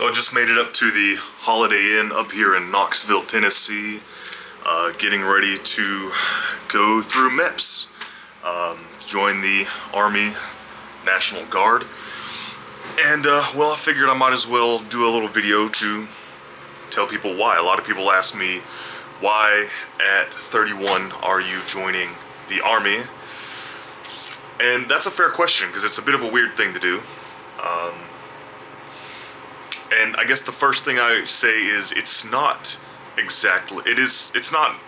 So I just made it up to the Holiday Inn up here in Knoxville, Tennessee, getting ready to go through MEPs, join the Army National Guard. And well, I figured I might as well do a little video to tell people why. A lot of people ask me, why at 31 are you joining the Army? And that's a fair question, because it's a bit of a weird thing to do. And I guess the first thing I say is it's not exactly, it's not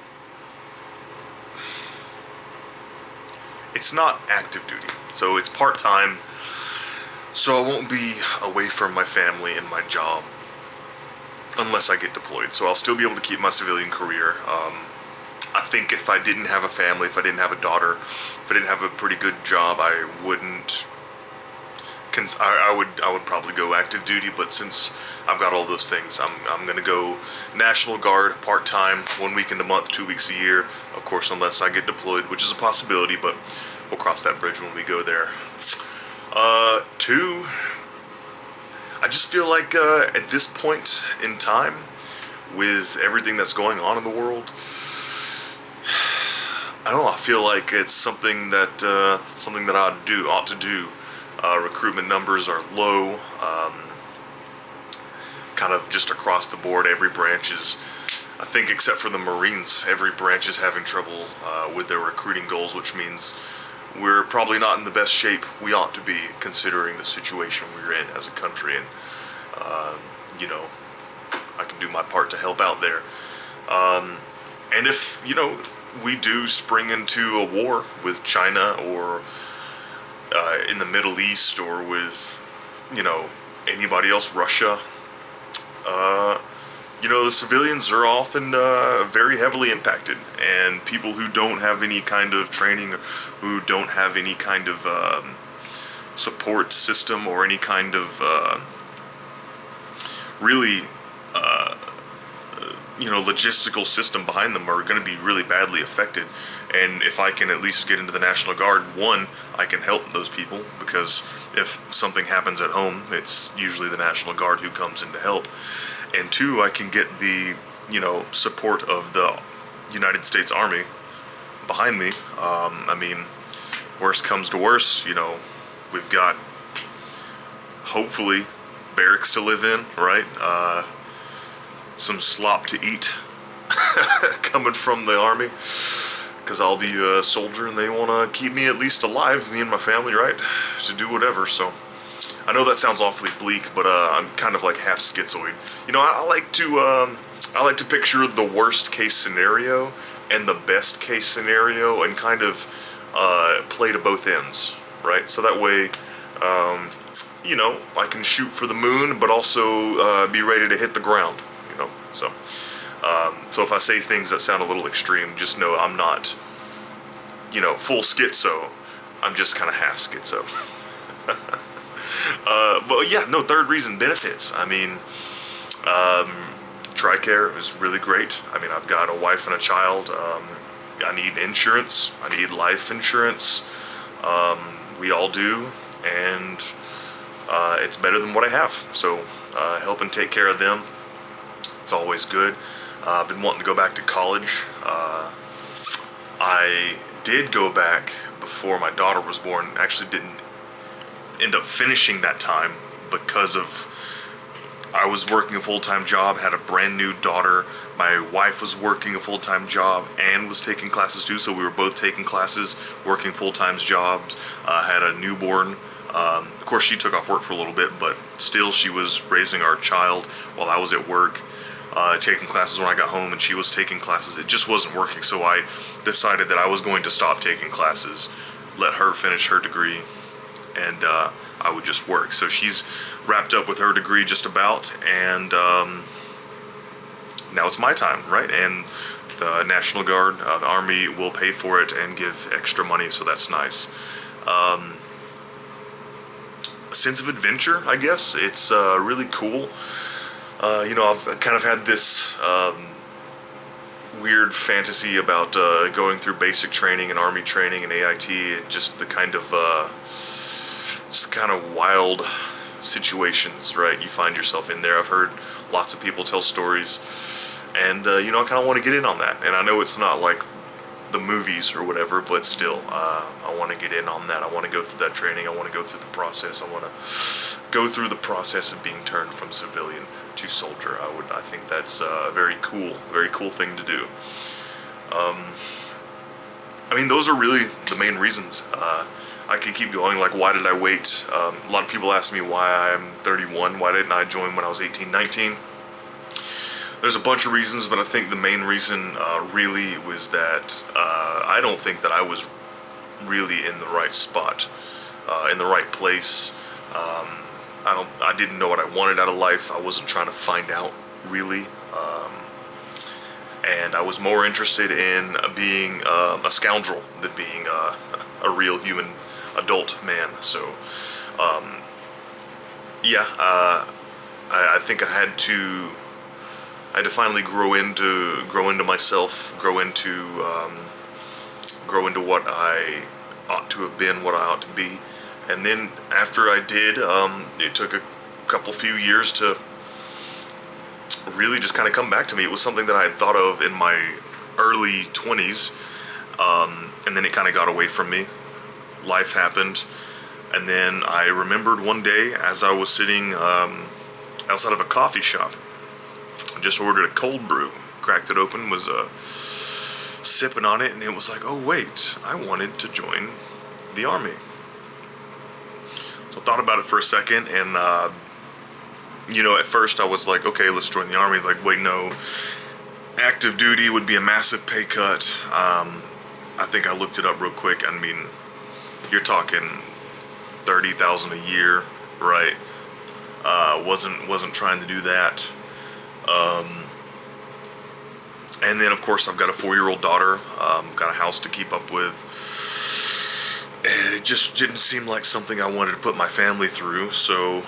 active duty. So it's part-time, so I won't be away from my family and my job unless I get deployed. So I'll still be able to keep my civilian career. I think if I didn't have a family, if I didn't have a daughter, if I didn't have a pretty good job, I wouldn't. I would probably go active duty, but since I've got all those things, I'm gonna go National Guard part-time, 1 weekend a month, 2 weeks a year. Of course, unless I get deployed, which is a possibility, but we'll cross that bridge when we go there. Two, I just feel like at this point in time, with everything that's going on in the world, I don't know, I feel like it's something that I ought to do. Recruitment numbers are low, kind of just across the board. Every branch is, I think except for the Marines, every branch is having trouble with their recruiting goals, which means we're probably not in the best shape we ought to be, considering the situation we're in as a country. And you know, I can do my part to help out there. And if, you know, we do spring into a war with China, or in the Middle East, or with, you know, anybody else, Russia, you know, the civilians are often very heavily impacted, and people who don't have any kind of training, who don't have any kind of support system or any kind of really you know, logistical system behind them, are going to be really badly affected. And if I can at least get into the National Guard, one, I can help those people, because if something happens at home, it's usually the National Guard who comes in to help. And two, I can get the, you know, support of the United States Army behind me. I mean, worst comes to worst, you know, we've got, hopefully, barracks to live in, right? Some slop to eat coming from the Army, because I'll be a soldier and they want to keep me at least alive, me and my family, right, to do whatever. So I know that sounds awfully bleak, but I'm kind of like half schizoid. You know, I like to picture the worst case scenario and the best case scenario, and kind of play to both ends, right? So that way, you know, I can shoot for the moon, but also be ready to hit the ground. You know, so if I say things that sound a little extreme, just know I'm not, you know, full schizo. I'm just kind of half schizo. But yeah, no, third reason, benefits. I mean, TRICARE is really great. I mean, I've got a wife and a child. I need insurance. I need life insurance. We all do, and it's better than what I have. So helping take care of them, it's always good. I've been wanting to go back to college. I did go back before my daughter was born. Actually didn't end up finishing that time, because of, I was working a full-time job, had a brand new daughter. My wife was working a full-time job and was taking classes too, so we were both taking classes, working full-time jobs, had a newborn. Of course, she took off work for a little bit, but still she was raising our child while I was at work. Taking classes when I got home, and she was taking classes. It just wasn't working, so I decided that I was going to stop taking classes, let her finish her degree, and I would just work. So she's wrapped up with her degree just about, and now it's my time, right? And the National Guard, the Army, will pay for it and give extra money, so that's nice. A sense of adventure, I guess. It's really cool. You know, I've kind of had this weird fantasy about going through basic training and Army training and AIT, and just the kind of wild situations, right? You find yourself in there. I've heard lots of people tell stories, and I kind of want to get in on that. And I know it's not like the movies or whatever, but still, I want to get in on that. I want to go through that training. I want to go through the process. I want to go through the process of being turned from civilian to soldier. I think that's a very cool thing to do. Those are really the main reasons. I could keep going, like, why did I wait? A lot of people ask me why I'm 31, why didn't I join when I was 18, 19? There's a bunch of reasons, but I think the main reason really was that I don't think that I was really in the right spot, in the right place. I didn't know what I wanted out of life. I wasn't trying to find out, really. And I was more interested in being a scoundrel than being a real human adult man. So, I think I had to finally grow into myself, grow into what I ought to have been, what I ought to be. And then after I did, it took a few years to really just kind of come back to me. It was something that I had thought of in my early 20s, and then it kind of got away from me. Life happened, and then I remembered one day as I was sitting outside of a coffee shop. I just ordered a cold brew, cracked it open, was sipping on it, and it was like, oh wait, I wanted to join the Army. So I thought about it for a second, and at first I was like, okay, let's join the Army. Like, wait, no, active duty would be a massive pay cut. I think I looked it up real quick. You're talking $30,000 a year, right? Wasn't trying to do that. And then, of course, I've got a 4-year-old daughter, got a house to keep up with, and it just didn't seem like something I wanted to put my family through, so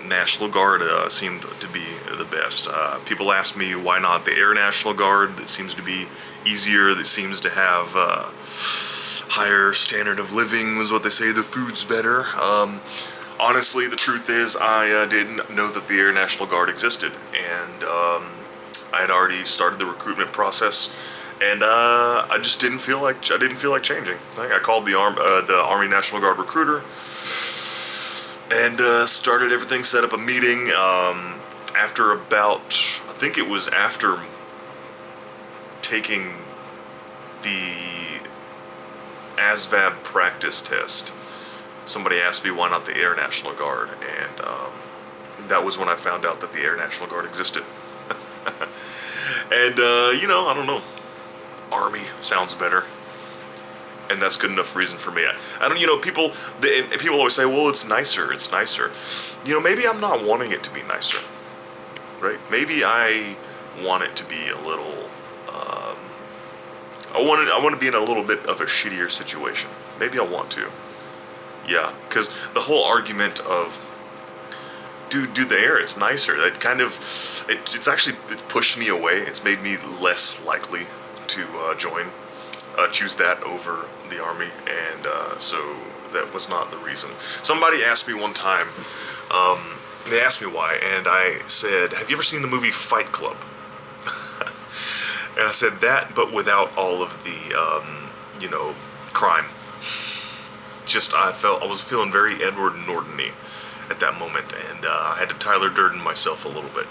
National Guard seemed to be the best. People ask me why not the Air National Guard. That seems to be easier, that seems to have higher standard of living, was what they say, the food's better. Honestly, the truth is, I didn't know that the Air National Guard existed, and I had already started the recruitment process, and I just didn't feel like changing. I called the Army National Guard recruiter, and started everything, set up a meeting. After taking the ASVAB practice test, somebody asked me why not the Air National Guard, and that was when I found out that the Air National Guard existed. And I don't know, Army sounds better, and that's good enough reason for me. I don't, people always say, well, it's nicer. Maybe I'm not wanting it to be nicer, right? Maybe I want it to be a little, I want to be in a little bit of a shittier situation. Maybe I want to. Yeah, because the whole argument of, do the Air, it's nicer, that kind of, it's pushed me away. It's made me less likely to choose that over the Army, and so that was not the reason. Somebody asked me one time, they asked me why, and I said, have you ever seen the movie Fight Club? And I said that, but without all of the, crime. I was feeling very Edward Norton-y at that moment, and I had to Tyler Durden myself a little bit.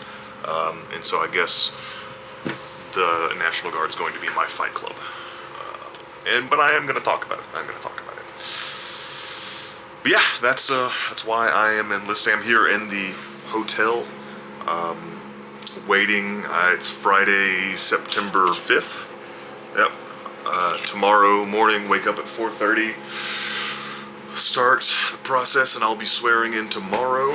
And so I guess the National Guard is going to be my Fight Club. But I am going to talk about it. But yeah, that's why I am enlisted. I'm here in the hotel, waiting. It's Friday, September 5th. Yep. Tomorrow morning, wake up at 4:30. Start the process, and I'll be swearing in tomorrow.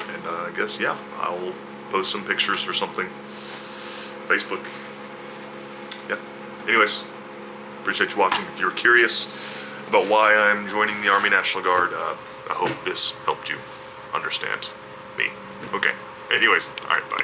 And I guess, yeah, I'll post some pictures or something. Facebook. Yep. Anyways, appreciate you watching. If you're curious about why I'm joining the Army National Guard, I hope this helped you understand me. Okay. Anyways, alright, bye.